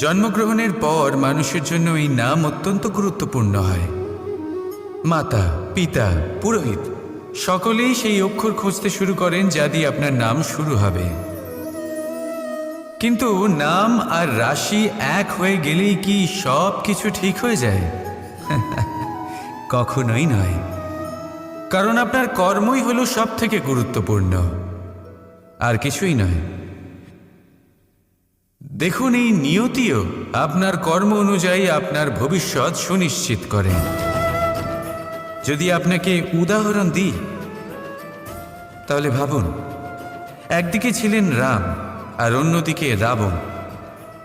জন্মগ্রহণের পর মানুষের জন্য এই নাম অত্যন্ত গুরুত্বপূর্ণ হয়। মাতা, পিতা, পুরোহিত সকলেই সেই অক্ষর খুঁজতে শুরু করেন যা দিয়ে আপনার নাম শুরু হবে। কিন্তু নাম আর রাশি এক হয়ে গেলেই কি সব কিছু ঠিক হয়ে যায়? কখনোই নয়। কারণ আপনার কর্মই হলো সব থেকে গুরুত্বপূর্ণ, আর কিছুই নয়। দেখুন, এই নিয়তিও আপনার কর্ম অনুযায়ী আপনার ভবিষ্যৎ সুনিশ্চিত করে। যদি আপনাকে উদাহরণ দিই তাহলে ভাবুন, একদিকে ছিলেন রাম আর অন্যদিকে রাবণ।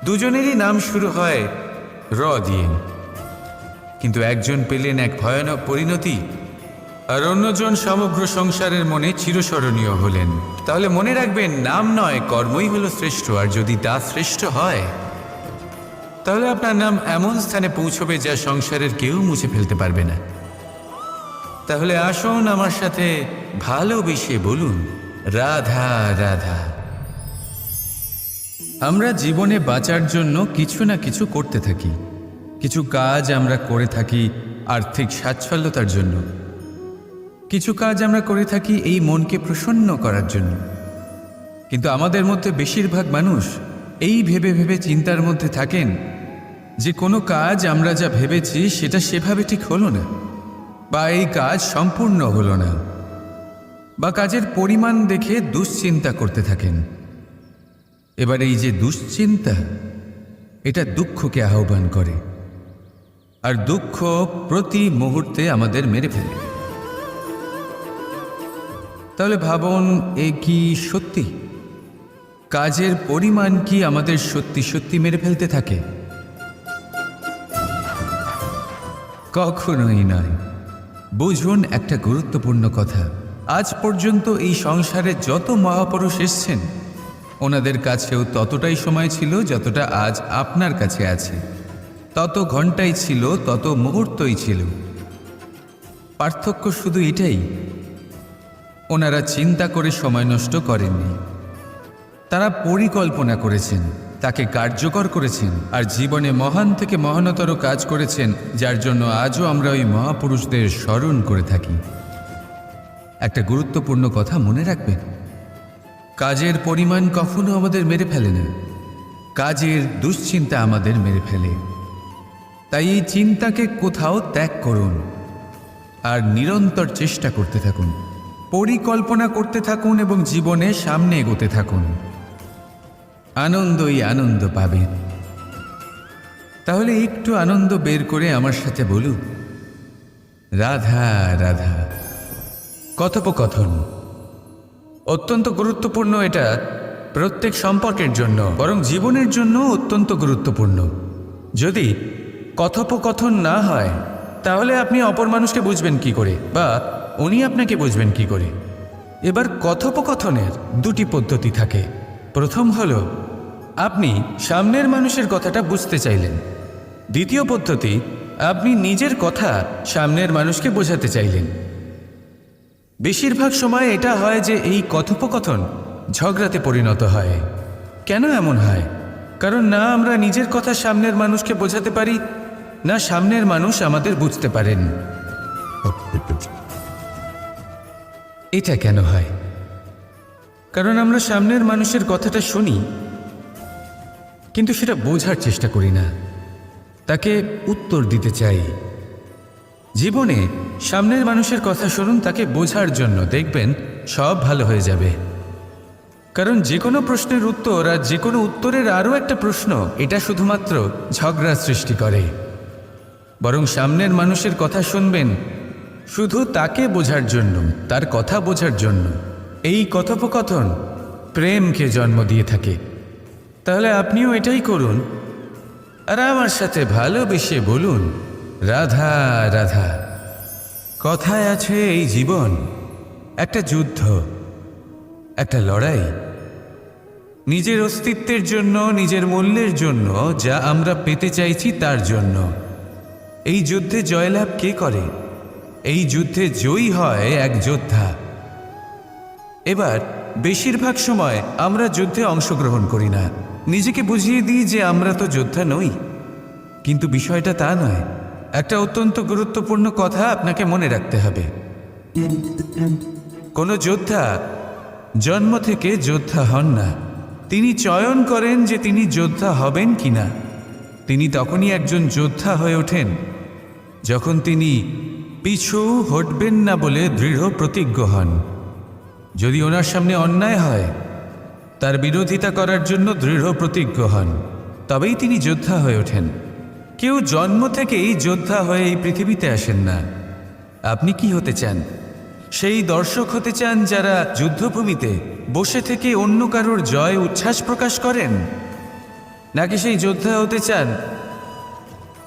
দুজনেরই নাম শুরু হয় র দিয়ে, কিন্তু একজন পেলেন এক ভয়ানক পরিণতি আর অন্যজন সমগ্র সংসারের মনে চিরস্মরণীয় হলেন। তাহলে মনে রাখবেন, নাম নয়, কর্মই হলো শ্রেষ্ঠ। আর যদি তা শ্রেষ্ঠ হয় তাহলে আপনার নাম এমন স্থানে পৌঁছবে যা সংসারের কেউ মুছে ফেলতে পারবে না। তাহলে আসুন আমার সাথে ভালোবেসে বলুন, রাধা রাধা। আমরা জীবনে বাঁচার জন্য কিছু না কিছু করতে থাকি। কিছু কাজ আমরা করে থাকি আর্থিক স্বাচ্ছন্দ্যতার জন্য, কিছু কাজ আমরা করে থাকি এই মনকে প্রসন্ন করার জন্য। কিন্তু আমাদের মধ্যে বেশিরভাগ মানুষ এই ভেবে ভেবে চিন্তার মধ্যে থাকেন যে কোনো কাজ আমরা যা ভেবেছি সেটা সেভাবে ঠিক হলো না, বা এই কাজ সম্পূর্ণ হলো না, বা কাজের পরিমাণ দেখে দুশ্চিন্তা করতে থাকেন। এবার এই যে দুশ্চিন্তা, এটা দুঃখকে আহ্বান করে, আর দুঃখ প্রতি মুহূর্তে আমাদের মেরে ফেলে। তাহলে ভাবুন, এ কি সত্যি? কাজের পরিমাণ কি আমাদের সত্যি সত্যি মেরে ফেলতে থাকে? কখনোই নয়। বুঝুন একটা গুরুত্বপূর্ণ কথা। আজ পর্যন্ত এই সংসারে যত মহাপুরুষ এসছেন, ওনাদের কাছেও ততটাই সময় ছিল যতটা আজ আপনার কাছে আছে। তত ঘন্টাই ছিল, তত মুহূর্তই ছিল। পার্থক্য শুধু এটাই, ওনারা চিন্তা করে সময় নষ্ট করেননি। তারা পরিকল্পনা করেছেন, তাকে কার্যকর করেছেন, আর জীবনে মহান থেকে মহানতর কাজ করেছেন, যার জন্য আজও আমরা ওই মহাপুরুষদের স্মরণ করে থাকি। একটা গুরুত্বপূর্ণ কথা মনে রাখবেন, কাজের পরিমাণ কখনো আমাদের মেরে ফেলে না, কাজের দুশ্চিন্তা আমাদের মেরে ফেলে। তাই এই চিন্তাকে কোথাও ত্যাগ করুন আর নিরন্তর চেষ্টা করতে থাকুন, পরিকল্পনা করতে থাকুন এবং জীবনে সামনে এগোতে থাকুন। আনন্দই আনন্দ পাবেন। তাহলে একটু আনন্দ বের করে আমার সাথে বলুন, রাধা রাধা। কথোপকথন অত্যন্ত গুরুত্বপূর্ণ। এটা প্রত্যেক সম্পর্কের জন্য, বরং জীবনের জন্য অত্যন্ত গুরুত্বপূর্ণ। যদি কথোপকথন না হয় তাহলে আপনি অপর মানুষকে বুঝবেন কি করে, বা উনি আপনাকে বুঝবেন কি করে? এবার কথোপকথনের দুটি পদ্ধতি থাকে। প্রথম হলো, আপনি সামনের মানুষের কথাটা বুঝতে চাইলেন। দ্বিতীয় পদ্ধতি, আপনি নিজের কথা সামনের মানুষকে বোঝাতে চাইলেন। বেশিরভাগ সময় এটা হয় যে এই কথোপকথন ঝগড়াতে পরিণত হয়। কেন এমন হয়? কারণ না আমরা নিজের কথা সামনের মানুষকে বোঝাতে পারি, না সামনের মানুষ আমাদের বুঝতে পারেন। এটা কেন হয়? কারণ আমরা সামনের মানুষের কথাটা শুনি, কিন্তু সেটা বোঝার চেষ্টা করি না, তাকে উত্তর দিতে চাই। জীবনে সামনের মানুষের কথা শুনুন তাকে বোঝার জন্য, দেখবেন সব ভালো হয়ে যাবে। কারণ যে কোনো প্রশ্নের উত্তর আর যে কোনো উত্তরের আরও একটা প্রশ্ন, এটা শুধুমাত্র ঝগড়া সৃষ্টি করে। বরং সামনের মানুষের কথা শুনবেন শুধু তাকে বোঝার জন্য, তার কথা বোঝার জন্য। এই কথোপকথন প্রেমকে জন্ম দিয়ে থাকে। তাহলে আপনিও এটাই করুন, আর আমার সাথে ভালোবেসে বলুন, রাধা রাধা। কথায় আছে এই জীবন একটা যুদ্ধ, একটা লড়াই, নিজের অস্তিত্বের জন্য, নিজের মূল্যের জন্য, যা আমরা পেতে চাইছি তার জন্য। এই যুদ্ধে জয়লাভ কে করে? এই যুদ্ধে জয়ী হয় এক যোদ্ধা। এবার বেশিরভাগ সময় আমরা যুদ্ধে অংশগ্রহণ করি না, নিজেকে বুঝিয়ে দিই যে আমরা তো যোদ্ধা নই। কিন্তু বিষয়টা তা নয়। একটা অত্যন্ত গুরুত্বপূর্ণ কথা আপনাকে মনে রাখতে হবে। কোনো যোদ্ধা জন্ম থেকে যোদ্ধা হন না, তিনি চয়ন করেন যে তিনি যোদ্ধা হবেন কিনা। তিনি তখনই একজন যোদ্ধা হয়ে ওঠেন যখন তিনি পিছু হটবেন না বলে দৃঢ় প্রতিজ্ঞ হন। যদি ওনার সামনে অন্যায় হয়, তার বিরোধিতা করার জন্য দৃঢ় প্রতিজ্ঞ হন, তবেই তিনি যোদ্ধা হয়ে ওঠেন। কেউ জন্ম থেকেই যোদ্ধা হয়ে এই পৃথিবীতে আসেন না। আপনি কি হতে চান? সেই দর্শক হতে চান যারা যুদ্ধভূমিতে বসে থেকে অন্য কারোর জয় উচ্ছ্বাস প্রকাশ করেন, নাকি সেই যোদ্ধা হতে চান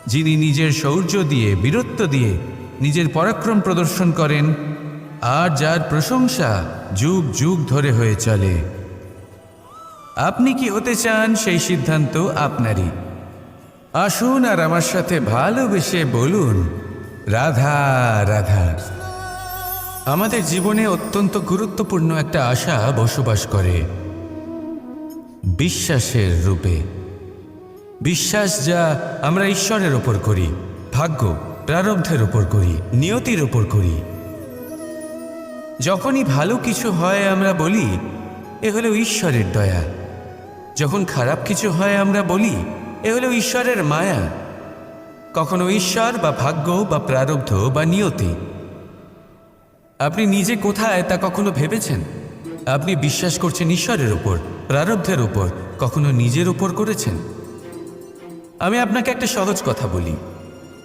যিনি নিজের শৌর্য দিয়ে, বীরত্ব দিয়ে নিজের পরাক্রম প্রদর্শন করেন আর যার প্রশংসা যুগ যুগ ধরে হয়ে চলে? আপনি কি হতে চান সেই সিদ্ধান্ত আপনারই। আসুন আর আমার সাথে ভালোবেসে বলুন, রাধা রাধা। আমাদের জীবনে অত্যন্ত গুরুত্বপূর্ণ একটা আশা বসবাস করে, বিশ্বাসের রূপে। বিশ্বাস যা আমরা ঈশ্বরের ওপর করি, ভাগ্য, প্রারব্ধের ওপর করি, নিয়তির ওপর করি। যখনই ভালো কিছু হয় আমরা বলি এ হলো ঈশ্বরের দয়া। যখন খারাপ কিছু হয় আমরা বলি এ হলো ঈশ্বরের মায়া। কখনো ঈশ্বর বা ভাগ্য বা প্রারব্ধ বা নিয়তি। আপনি নিজে কোথায় তা কখনো ভেবেছেন? আপনি বিশ্বাস করছেন ঈশ্বরের উপর, প্রারব্ধের উপর, কখনো নিজের উপর করেছেন? আমি আপনাকে একটা সহজ কথা বলি,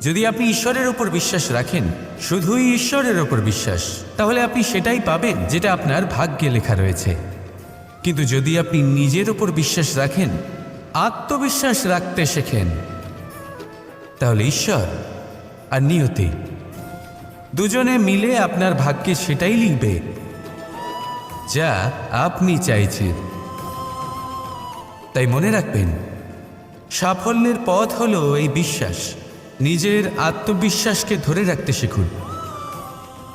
যদি আপনি ঈশ্বরের উপর বিশ্বাস রাখেন, শুধুই ঈশ্বরের উপর বিশ্বাস, তাহলে আপনি সেটাই পাবেন যেটা আপনার ভাগ্যে লেখা রয়েছে। কিন্তু যদি আপনি নিজের উপর বিশ্বাস রাখেন, আত্মবিশ্বাস রাখতে শেখেন, তাহলে ঈশ্বর আর নিয়তি দুজনে মিলে আপনার ভাগ্যে সেটাই লিখবে যা আপনি চাইছেন। তাই মনে রাখবেন, সাফল্যের পথ হলো এই বিশ্বাস। নিজের আত্মবিশ্বাসকে ধরে রাখতে শিখুন,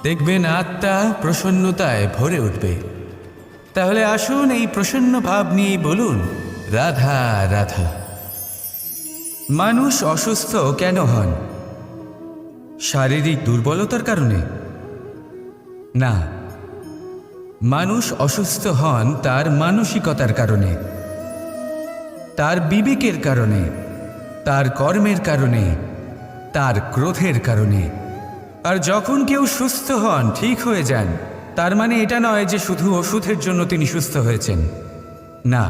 দেখবেন আত্মা প্রসন্নতায় ভরে উঠবে। তাহলে আসুন এই প্রসন্ন ভাব নিয়ে বলুন, রাধা রাধা। মানুষ অসুস্থ কেন হন? শারীরিক দুর্বলতার কারণে? না, মানুষ অসুস্থ হন তার মানসিকতার কারণে, তার বিবেকের কারণে, তার কর্মের কারণে, তার ক্রোধের কারণে। আর যখন কেউ সুস্থ হন, ঠিক হয়ে যান, তার মানে এটা নয় যে শুধু ওষুধের জন্য তিনি সুস্থ হয়েছেন। না,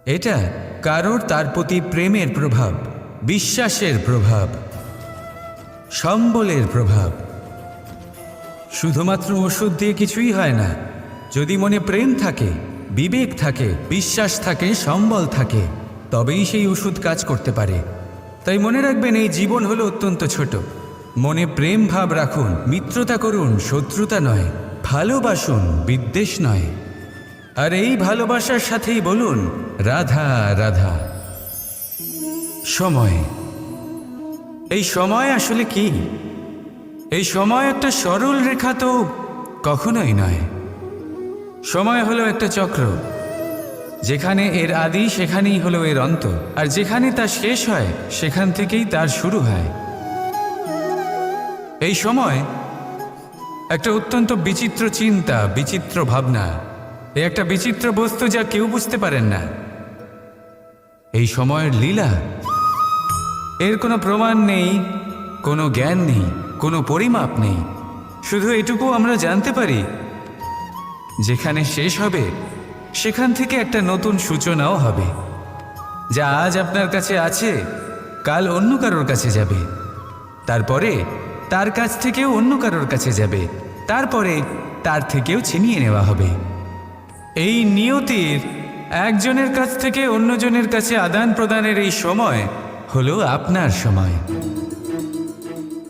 এটা কারোর তার প্রতি প্রেমের প্রভাব, বিশ্বাসের প্রভাব, সম্বলের প্রভাব। শুধুমাত্র ওষুধ দিয়ে কিছুই হয় না। যদি মনে প্রেম থাকে, বিবেক থাকে, বিশ্বাস থাকে, সম্বল থাকে, তবেই সেই ওষুধ কাজ করতে পারে। তাই মনে রাখবেন, এই জীবন হলো অত্যন্ত ছোট। মনে প্রেম ভাব রাখুন, মিত্রতা করুন, শত্রুতা নয়। ভালোবাসুন, বিদ্বেষ নয়। আর এই ভালোবাসার সাথেই বলুন, রাধা রাধা। সময়, এই সময় আসলে কি? এই সময় একটা সরল রেখা তো কখনোই নয়। সময় হলো একটা চক্র, যেখানে এর আদি সেখানেই হলো এর অন্ত, আর যেখানে তা শেষ হয় সেখান থেকেই তার শুরু হয়। এই সময় একটা অত্যন্ত বিচিত্র চিন্তা, বিচিত্র ভাবনা, এ একটা বিচিত্র বস্তু যা কেউ বুঝতে পারেন না। এই সময়ের লীলা, এর কোনো প্রমাণ নেই, কোনো জ্ঞান নেই, কোনো পরিমাপ নেই। শুধু এটুকু আমরা জানতে পারি, যেখানে শেষ হবে সেখান থেকে একটা নতুন সূচনাও হবে। যা আজ আপনার কাছে আছে, কাল অন্য কারোর কাছে যাবে, তারপরে তার কাছ থেকেও অন্য কারোর কাছে যাবে, তারপরে তার থেকেও ছিনিয়ে নেওয়া হবে। এই নিয়তির একজনের কাছ থেকে অন্যজনের কাছে আদান প্রদানের এই সময় হলো আপনার সময়।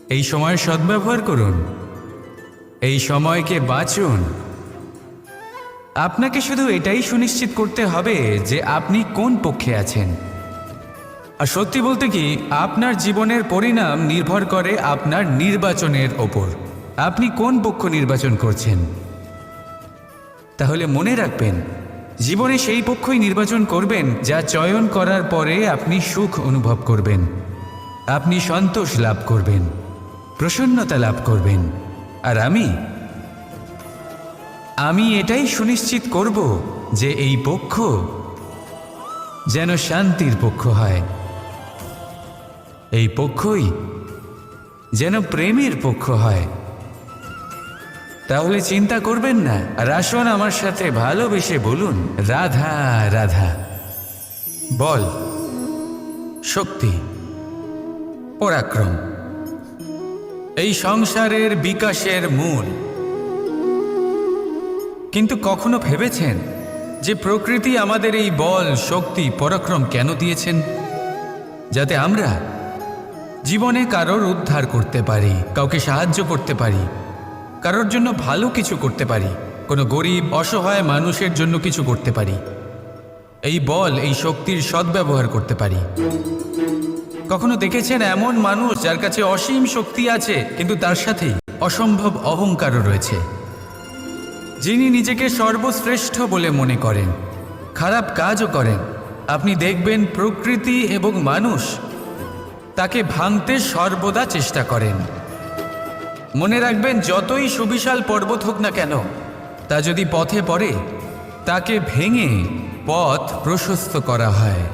এই সময়ের সদ্ব্যবহার করুন, এই সময়কে বাঁচুন। আপনাকে শুধু এটাই সুনিশ্চিত করতে হবে যে আপনি কোন পক্ষে আছেন। আর সত্যি বলতে কি, আপনার জীবনের পরিণাম নির্ভর করে আপনার নির্বাচনের ওপর। আপনি কোন পক্ষ নির্বাচন করছেন? তাহলে মনে রাখবেন, জীবনে সেই পক্ষই নির্বাচন করবেন যা চয়ন করার পরে আপনি সুখ অনুভব করবেন, আপনি সন্তোষ লাভ করবেন, প্রসন্নতা লাভ করবেন। আর আমি এটাই সুনিশ্চিত করব যে এই পক্ষ যেন শান্তির পক্ষ হয়, এই পক্ষই যেন প্রেমের পক্ষ হয়। তাহলে চিন্তা করবেন না, আর আসুন আমার সাথে ভালোবেসে বলুন, রাধা রাধা। বল, শক্তি, পরাক্রম এই সংসারের বিকাশের মূল। কিন্তু কখনো ভেবেছেন যে প্রকৃতি আমাদের এই বল, শক্তি, পরাক্রম কেন দিয়েছেন? যাতে আমরা জীবনে কারোর উদ্ধার করতে পারি, কাউকে সাহায্য করতে পারি, কারোর জন্য ভালো কিছু করতে পারি, কোনো গরিব অসহায় মানুষের জন্য কিছু করতে পারি। এই বল, এই শক্তির সদ্ব্যবহার করতে পারি। কখনো দেখেছেন এমন মানুষ যার কাছে অসীম শক্তি আছে কিন্তু তার সাথেই অসম্ভব অহংকারও রয়েছে, যিনি নিজেকে সর্বশ্রেষ্ঠ বলে মনে করেন, খারাপ কাজও করেন। আপনি দেখবেন প্রকৃতি এবং মানুষ তাকে ভাঙতে সর্বদা চেষ্টা করেন। মনে রাখবেন, যতই সুবিশাল পর্বত হোক না কেন, তা যদি পথে পড়ে তাকে ভেঙে পথ প্রশস্ত করা হয়।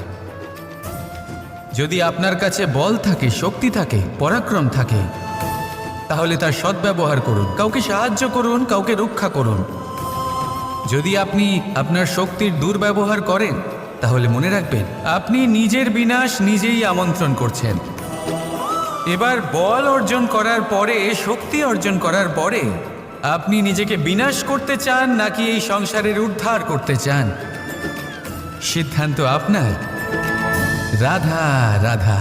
যদি আপনার কাছে বল থাকে, শক্তি থাকে, পরাক্রম থাকে, তাহলে তার সদ্ব্যবহার করুন, কাউকে সাহায্য করুন, কাউকে রক্ষা করুন। যদি আপনি আপনার শক্তির দুর্ব্যবহার করেন, তাহলে মনে রাখবেন আপনি নিজের বিনাশ নিজেই আমন্ত্রণ করছেন। এবার বল অর্জন করার পরে, শক্তি অর্জন করার পরে আপনি নিজেকে বিনাশ করতে চান নাকি এই সংসারের উদ্ধার করতে চান? সিদ্ধান্ত আপনার। রাধা রাধা।